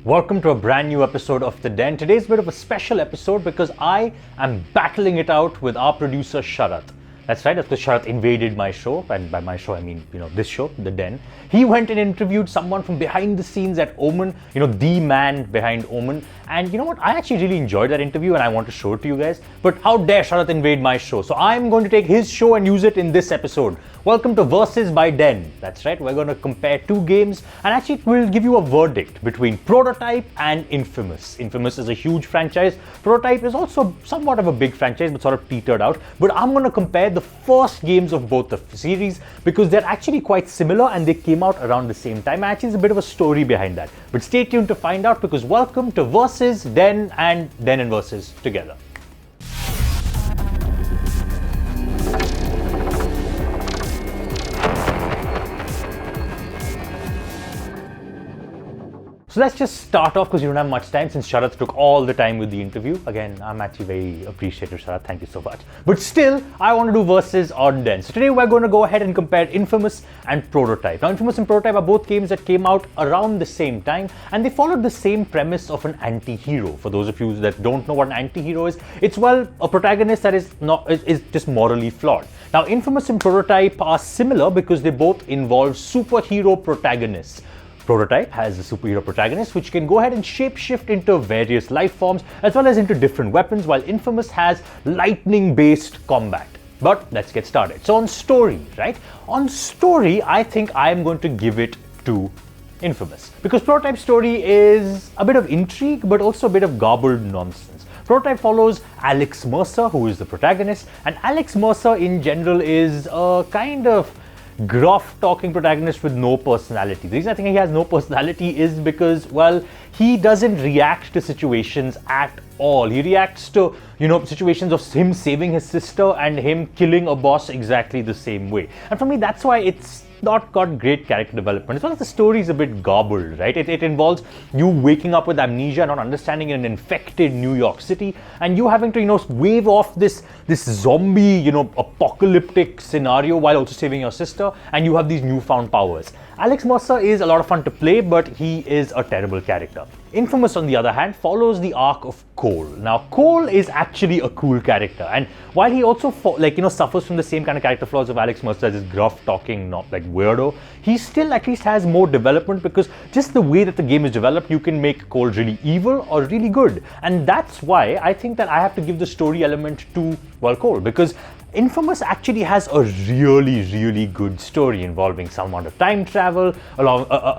Welcome to a brand new episode of The Den. Today's a bit of a special episode because I am battling it out with our producer Sharath. That's right, that's because Sharath invaded my show, and by my show I mean, this show, The Den. He went and interviewed someone from behind the scenes at Omen, the man behind Omen. And you know what, I actually really enjoyed that interview and I want to show it to you guys. But how dare Sharath invade my show? So I'm going to take his show and use it in this episode. Welcome to Versus by Den. That's right, we're going to compare two games and actually we'll give you a verdict between Prototype and Infamous. Infamous is a huge franchise. Prototype is also somewhat of a big franchise but sort of petered out. But I'm going to compare the first games of both the series because they're actually quite similar and they came out around the same time. Actually, there's a bit of a story behind that. But stay tuned to find out because welcome to Versus, Den and Versus together. So let's just start off because you don't have much time since Sharath took all the time with the interview. Again, I'm actually very appreciative, Sharath. Thank you so much. But still, I want to do Versus on Den. So today we're going to go ahead and compare Infamous and Prototype. Now, Infamous and Prototype are both games that came out around the same time and they followed the same premise of an anti-hero. For those of you that don't know what an anti-hero is, it's, well, a protagonist that is just morally flawed. Now, Infamous and Prototype are similar because they both involve superhero protagonists. Prototype has a superhero protagonist which can go ahead and shapeshift into various life forms as well as into different weapons, while Infamous has lightning-based combat. But let's get started. So on story, right? On story, I think I'm going to give it to Infamous because Prototype's story is a bit of intrigue but also a bit of garbled nonsense. Prototype follows Alex Mercer, who is the protagonist, and Alex Mercer in general is a kind of gruff talking protagonist with no personality. The reason I think he has no personality is because, well, he doesn't react to situations at all. He reacts to, situations of him saving his sister and him killing a boss exactly the same way. And for me, that's why it's not got great character development. As well as the story is a bit garbled, right? It involves you waking up with amnesia, not understanding in an infected New York City, and you having to, wave off this zombie, apocalyptic scenario while also saving your sister, and you have these newfound powers. Alex Mercer is a lot of fun to play, but he is a terrible character. Infamous, on the other hand, follows the arc of Cole. Now, Cole is actually a cool character, and while he also suffers from the same kind of character flaws of Alex Mercer, as this gruff talking, not like weirdo, he still at least has more development because just the way that the game is developed, you can make Cole really evil or really good, and that's why I think that I have to give the story element to, well, Cole, because Infamous actually has a really, really good story involving some amount of time travel,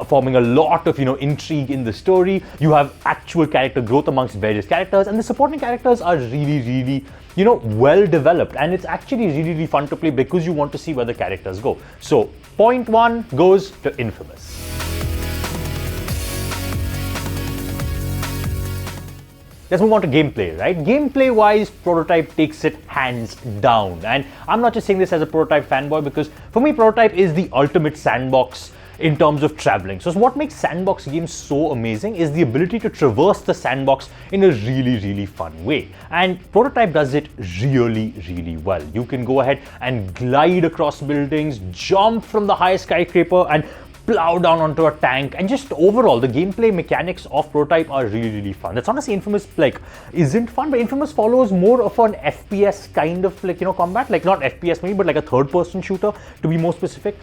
forming a lot of, intrigue in the story. You have actual character growth amongst various characters, and the supporting characters are really, really, well developed. And it's actually really, really fun to play because you want to see where the characters go. So, point one goes to Infamous. Let's move on to gameplay, right? Gameplay-wise, Prototype takes it hands down. And I'm not just saying this as a Prototype fanboy because for me, Prototype is the ultimate sandbox in terms of traveling. So what makes sandbox games so amazing is the ability to traverse the sandbox in a really, really fun way. And Prototype does it really, really well. You can go ahead and glide across buildings, jump from the highest skyscraper, and plow down onto a tank, and just overall the gameplay mechanics of Prototype are really, really fun. That's honestly Infamous isn't fun, but Infamous follows more of an FPS kind of combat, like not FPS maybe, but like a third-person shooter to be more specific.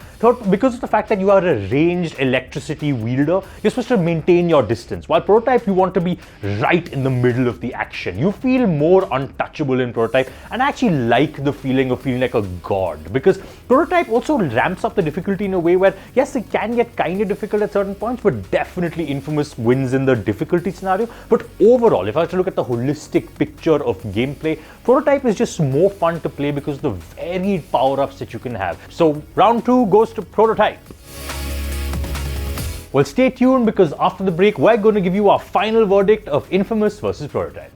Because of the fact that you are a ranged electricity wielder, you're supposed to maintain your distance. While Prototype, you want to be right in the middle of the action. You feel more untouchable in Prototype, and I actually like the feeling of feeling like a god because Prototype also ramps up the difficulty in a way where, yes, it can get kind of difficult at certain points, but definitely Infamous wins in the difficulty scenario. But overall, if I was to look at the holistic picture of gameplay, Prototype is just more fun to play because of the varied power-ups that you can have. So round two goes to Prototype. Well, stay tuned because after the break, we're going to give you our final verdict of Infamous versus Prototype.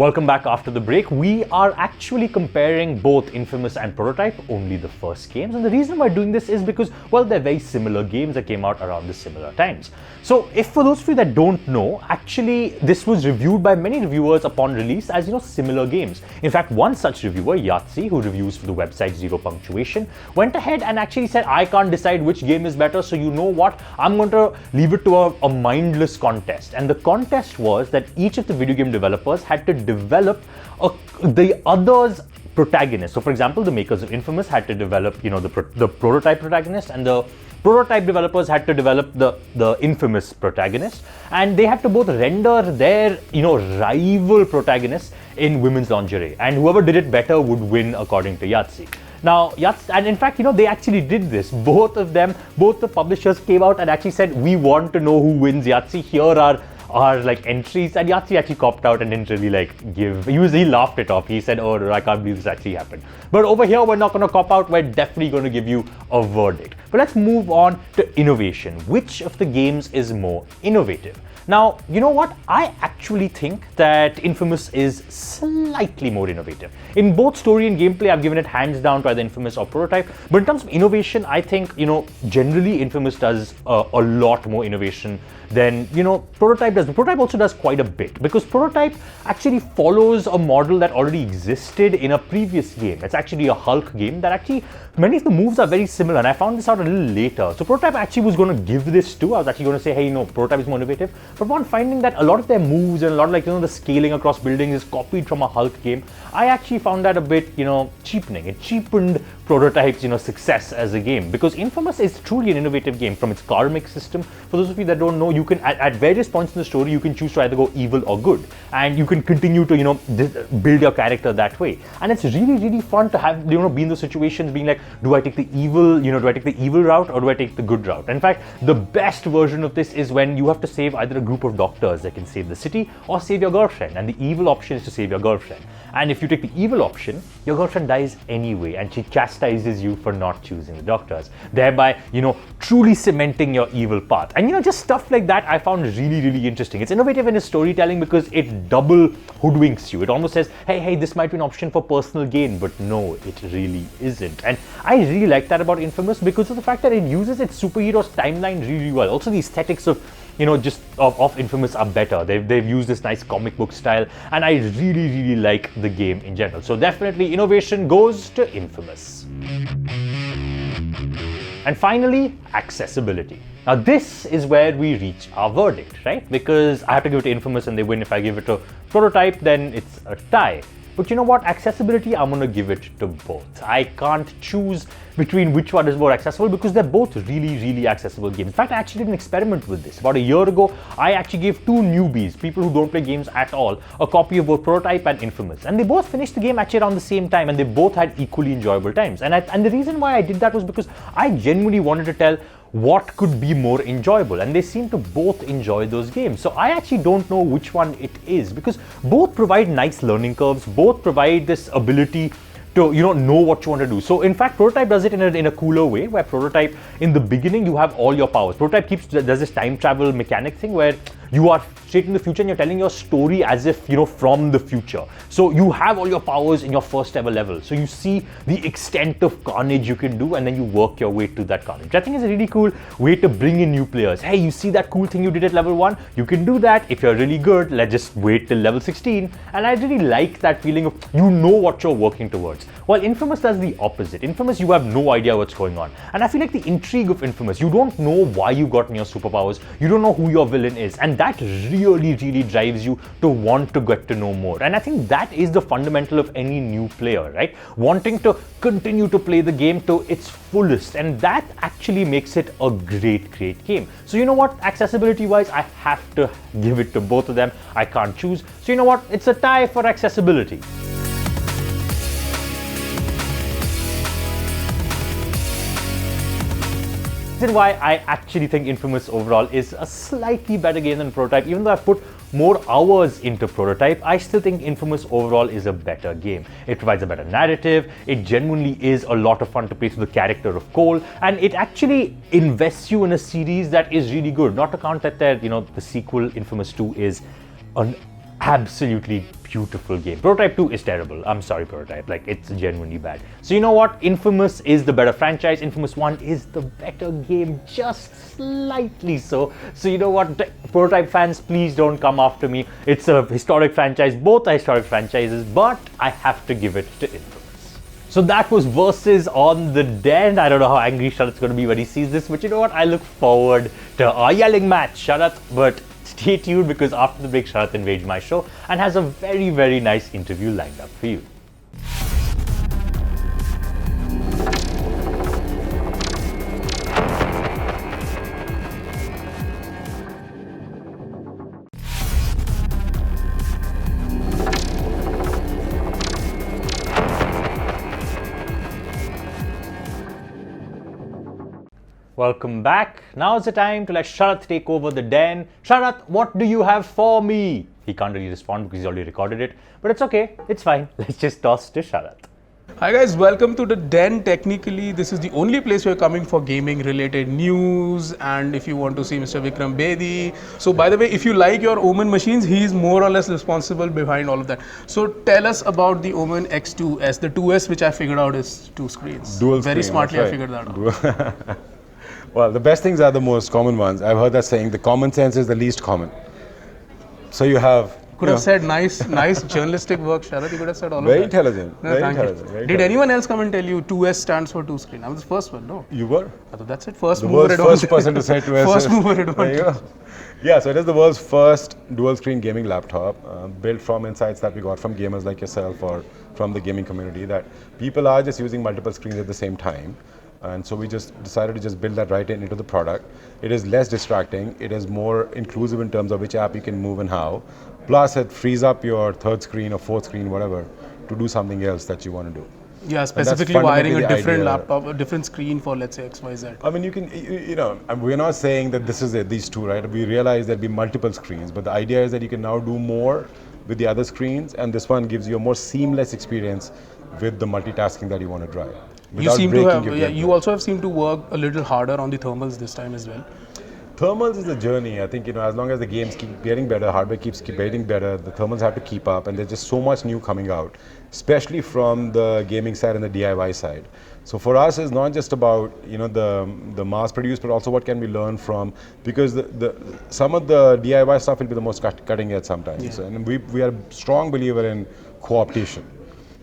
Welcome back after the break. We are actually comparing both Infamous and Prototype, only the first games. And the reason we're doing this is because, well, they're very similar games that came out around the similar times. So if for those of you that don't know, actually this was reviewed by many reviewers upon release as, similar games. In fact, one such reviewer, Yahtzee, who reviews for the website Zero Punctuation, went ahead and actually said, I can't decide which game is better, so you know what? I'm going to leave it to a mindless contest. And the contest was that each of the video game developers had to develop the other's protagonist. So for example, the makers of Infamous had to develop, the prototype protagonist, and the prototype developers had to develop the Infamous protagonist, and they had to both render their, rival protagonists in women's lingerie, and whoever did it better would win according to Yahtzee. Now, and in fact, they actually did this. Both the publishers came out and actually said, we want to know who wins Yahtzee. Here are entries, and Yahtzee actually copped out and didn't really give. He laughed it off. He said, "Oh, I can't believe this actually happened." But over here, we're not going to cop out. We're definitely going to give you a verdict. But let's move on to innovation. Which of the games is more innovative? Now, you know what? I actually think that Infamous is slightly more innovative. In both story and gameplay, I've given it hands down to either Infamous or Prototype. But in terms of innovation, I think, generally Infamous does a lot more innovation than, Prototype does. But Prototype also does quite a bit, because Prototype actually follows a model that already existed in a previous game. It's actually a Hulk game that actually, many of the moves are very similar, and I found this out a little later. So Prototype actually was going to give this to. I was actually going to say, hey, Prototype is more innovative. But upon finding that a lot of their moves and a lot of the scaling across buildings is copied from a Hulk game, I actually found that a bit, cheapening. It cheapened Prototype's, success as a game, because Infamous is truly an innovative game from its karmic system. For those of you that don't know, you can, at various points in the story, you can choose to either go evil or good, and you can continue to, build your character that way. And it's really, really fun to have, be in those situations being like, do I take the evil, do I take the evil route or do I take the good route? In fact, the best version of this is when you have to save either a group of doctors that can save the city or save your girlfriend, and the evil option is to save your girlfriend. And if you take the evil option, your girlfriend dies anyway, and she chastises you for not choosing the doctors, thereby, truly cementing your evil path. And, just stuff like that I found really, really interesting. It's innovative in its storytelling because it double hoodwinks you. It almost says, hey, this might be an option for personal gain, but no, it really isn't. And I really like that about Infamous because of the fact that it uses its superheroes timeline really well. Also, the aesthetics of of Infamous are better. They've used this nice comic book style, and I really, really like the game in general. So definitely innovation goes to Infamous. And finally, accessibility. Now this is where we reach our verdict, right? Because I have to give it to Infamous and they win. If I give it to Prototype, then it's a tie. But you know what? Accessibility, I'm going to give it to both. I can't choose between which one is more accessible because they're both really, really accessible games. In fact, I actually did an experiment with this. About a year ago, I actually gave two newbies, people who don't play games at all, a copy of both Prototype and Infamous. And they both finished the game actually around the same time, and they both had equally enjoyable times. And the reason why I did that was because I genuinely wanted to tell what could be more enjoyable, and they seem to both enjoy those games. So I actually don't know which one it is, because both provide nice learning curves, both provide this ability to know what you want to do. So in fact, Prototype does it in a cooler way, where Prototype, in the beginning, you have all your powers. Prototype does this time travel mechanic thing where you are straight in the future and you're telling your story as if, from the future. So you have all your powers in your first ever level. So you see the extent of carnage you can do, and then you work your way to that carnage. I think it's a really cool way to bring in new players. Hey, you see that cool thing you did at level 1? You can do that. If you're really good, let's just wait till level 16. And I really like that feeling of what you're working towards. While Infamous does the opposite. Infamous, you have no idea what's going on. And I feel like the intrigue of Infamous, you don't know why you got your superpowers. You don't know who your villain is. And that really, really drives you to want to get to know more. And I think that is the fundamental of any new player, right? Wanting to continue to play the game to its fullest. And that actually makes it a great, great game. So you know what? Accessibility wise, I have to give it to both of them. I can't choose. So you know what? It's a tie for accessibility. Reason why I actually think Infamous overall is a slightly better game than Prototype. Even though I've put more hours into Prototype, I still think Infamous overall is a better game. It provides a better narrative, it genuinely is a lot of fun to play through the character of Cole, and it actually invests you in a series that is really good. Not to count that the sequel, Infamous 2, is an absolutely beautiful game. Prototype 2 is terrible. I'm sorry, Prototype. Like, it's genuinely bad. So you know what? Infamous is the better franchise. Infamous 1 is the better game, just slightly so. So you know what? Prototype fans, please don't come after me. It's a historic franchise. Both are historic franchises, but I have to give it to Infamous. So that was Versus on the Den. I don't know how angry Sharat's going to be when he sees this, but you know what? I look forward to a yelling match, Sharat. But stay tuned, because after the break, Sharat invades my show and has a very, very nice interview lined up for you. Welcome back. Now is the time to let Sharat take over the den. Sharat, what do you have for me? He can't really respond because he's already recorded it, but it's okay. It's fine. Let's just toss to Sharat. Hi guys, welcome to the Den. Technically, this is the only place we're coming for gaming related news, and if you want to see Mr. Vikram Bedi. So by the way, if you like your Omen machines, he's more or less responsible behind all of that. So tell us about the Omen X2S, the 2S, which I figured out is 2 screens. Dual Very screen, smartly right. I figured that out. Well, the best things are the most common ones. I've heard that saying, the common sense is the least common. So you have... Could have said nice journalistic work, Sharat. You could have said all of that. Very intelligent. No, Very thank you. intelligent. Very Did intelligent. anyone else come and tell you 2S stands for 2 screen? I was the first one, no? You were? So that's it. First The mover world's advantage. first person to say 2S. First mover There you advantage. go. Yeah, so it is the world's first dual screen gaming laptop, built from insights that we got from gamers like yourself or from the gaming community, that people are just using multiple screens at the same time. And so we just decided to just build that right into the product. It is less distracting. It is more inclusive in terms of which app you can move and how. Plus, it frees up your third screen or fourth screen, whatever, to do something else that you want to do. Yeah, that's specifically fundamentally wiring a the different idea. laptop, a different screen for, let's say, XYZ. I mean, you can, you know, and we're not saying that this is it, these two, right? We realize there'll be multiple screens, but the idea is that you can now do more with the other screens, and this one gives you a more seamless experience with the multitasking that you want to drive. You without seem to breaking have, your yeah, gameplay. you also have seemed to work a little harder on the thermals this time as well. Thermals is a journey. I think, you know, as long as the games keep getting better, hardware keeps getting better, the thermals have to keep up, and there's just so much new coming out, especially from the gaming side and the DIY side. So for us, it's not just about, you know, the mass produced, but also what can we learn from, because some of the DIY stuff will be the most cutting edge sometimes. Yeah. And we are a strong believer in co-optation.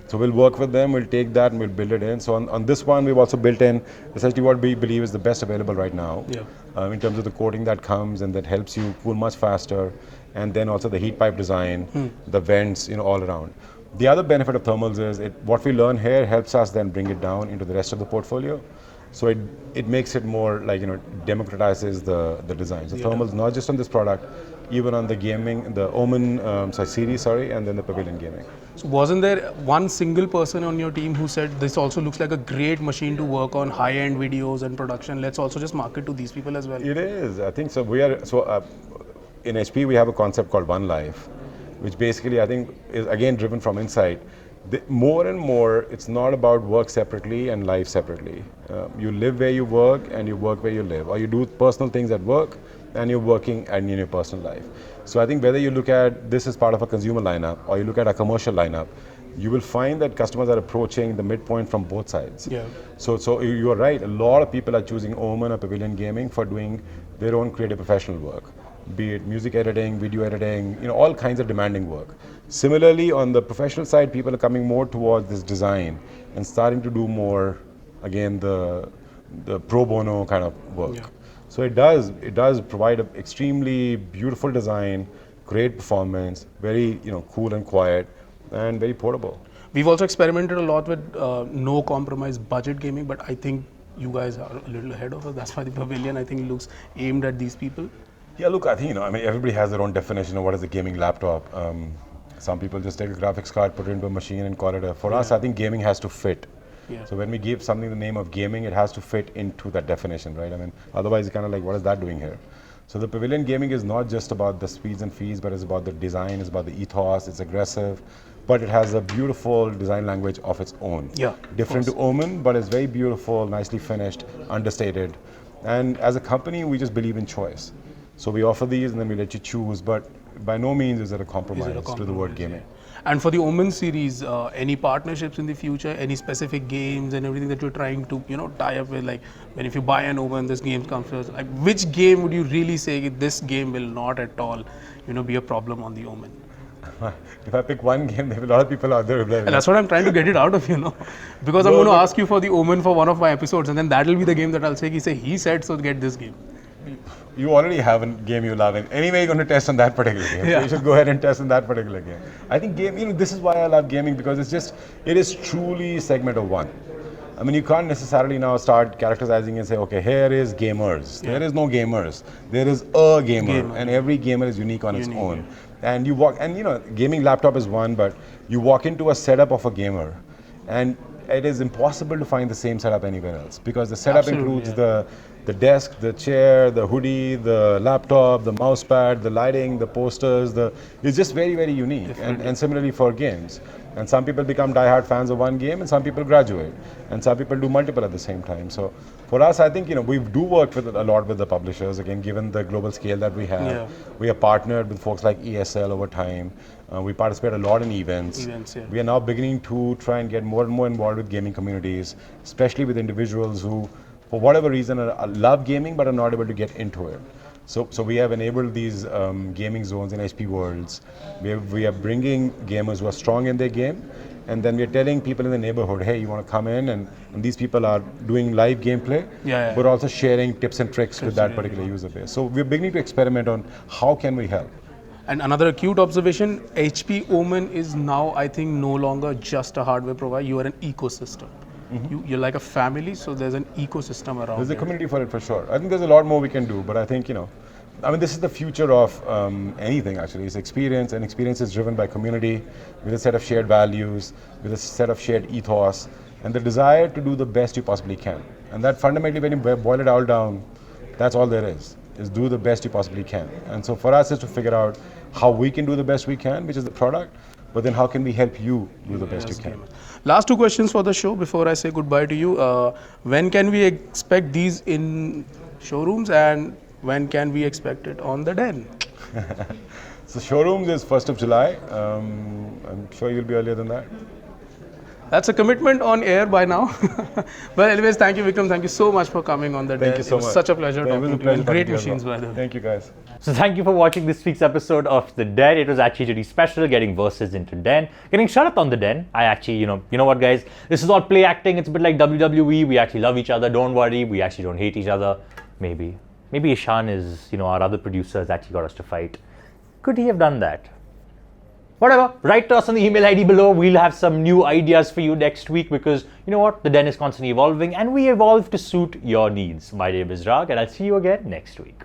So we'll work with them, we'll take that and we'll build it in. So on this one, we've also built in essentially what we believe is the best available right now. Yeah. In terms of the coating that comes and that helps you cool much faster, and then also the heat pipe design, the vents, you know, all around. The other benefit of thermals is what we learn here helps us then bring it down into the rest of the portfolio. So it makes it more like, you know, democratizes the design. So thermals not just on this product, even on the gaming, the Omen series, and then the Pavilion gaming. So wasn't there one single person on your team who said this also looks like a great machine to work on high-end videos and production? Let's also just market to these people as well. It is. I think so. In HP we have a concept called One Life, which basically I think is again driven from insight. More and more, it's not about work separately and life separately. You live where you work and you work where you live, or you do personal things at work and you're working in your personal life. So I think whether you look at this as part of a consumer lineup or you look at a commercial lineup, you will find that customers are approaching the midpoint from both sides. Yeah. So you are right. A lot of people are choosing Omen or Pavilion Gaming for doing their own creative professional work, be it music editing, video editing, you know, all kinds of demanding work. Similarly, on the professional side, people are coming more towards this design and starting to do more, again, the pro bono kind of work. Yeah. So it does provide an extremely beautiful design, great performance, very, you know, cool and quiet, and very portable. We've also experimented a lot with no compromise budget gaming, but I think you guys are a little ahead of us. That's why the Pavilion, I think, looks aimed at these people. Yeah, look, I think, you know, I mean, everybody has their own definition of what is a gaming laptop. Some people just take a graphics card, put it into a machine and call it a... For us, I think gaming has to fit. Yeah. So when we give something the name of gaming, it has to fit into that definition, right? I mean, otherwise it's kind of like, what is that doing here? So the Pavilion gaming is not just about the speeds and fees, but it's about the design, it's about the ethos, it's aggressive, but it has a beautiful design language of its own. Yeah, Different to Omen, but it's very beautiful, nicely finished, understated. And as a company, we just believe in choice. So we offer these and then we let you choose, but by no means is it a compromise to the word gaming. And for the Omen series, any partnerships in the future, any specific games and everything that you're trying to, tie up with, like when if you buy an Omen, this game comes first. Like which game would you really say this game will not at all, be a problem on the Omen? If I pick one game, there will be a lot of people out there who will. And that's what I'm trying to get it out of, because I'm going to ask you for the Omen for one of my episodes, and then that'll be the game that I'll say, he said, so get this game. You already have a game you love, and anyway, you're going to test on that particular game. So you should go ahead and test on that particular game. I think this is why I love gaming, because it is truly segment of one. I mean, you can't necessarily now start characterizing and say, okay, here is gamers. There is no gamers. There is a gamer, and every gamer is unique on its own. And you walk, and gaming laptop is one, but you walk into a setup of a gamer, and it is impossible to find the same setup anywhere else, because the setup includes the desk, the chair, the hoodie, the laptop, the mouse pad, the lighting, the posters. It's just very, very unique. And similarly for games. And some people become diehard fans of one game, and some people graduate, and some people do multiple at the same time. So for us, I think we do work a lot with the publishers. Again, given the global scale that we have, we are partnered with folks like ESL over time. We participate a lot in events. We are now beginning to try and get more and more involved with gaming communities, especially with individuals who, for whatever reason, love gaming but are not able to get into it. So we have enabled these gaming zones in HP Worlds. We are bringing gamers who are strong in their game, and then we are telling people in the neighborhood, hey, you want to come in, and these people are doing live gameplay, but also sharing tips and tricks with that particular user base. So we're beginning to experiment on how can we help. And another acute observation, HP Omen is now, I think, no longer just a hardware provider. You are an ecosystem. You're like a family, so there's an ecosystem around. There's a community for it, for sure. I think there's a lot more we can do, but I think, this is the future of anything, actually. It's experience, and experience is driven by community, with a set of shared values, with a set of shared ethos, and the desire to do the best you possibly can. And that fundamentally, when you boil it all down, that's all there is do the best you possibly can. And so for us, is to figure out how we can do the best we can, which is the product, but then how can we help you do the best you can. Last two questions for the show before I say goodbye to you. When can we expect these in showrooms, and when can we expect it on the Den? So showrooms is 1st of July. I'm sure you'll be earlier than that. That's a commitment on air by now. But anyways, thank you, Vikram. Thank you so much for coming on the Den. Thank you so much. It was such a pleasure talking to you. Great machines, by the way. Thank you, guys. So thank you for watching this week's episode of The Den. It was actually really special getting verses into Den. Getting Sharath on the Den. I actually, you know what, guys? This is all play acting. It's a bit like WWE. We actually love each other. Don't worry. We actually don't hate each other. Maybe Ishan is, our other producer has actually got us to fight. Could he have done that? Whatever, write to us on the email ID below. We'll have some new ideas for you next week, because you know what? The Den is constantly evolving, and we evolve to suit your needs. My name is Rag, and I'll see you again next week.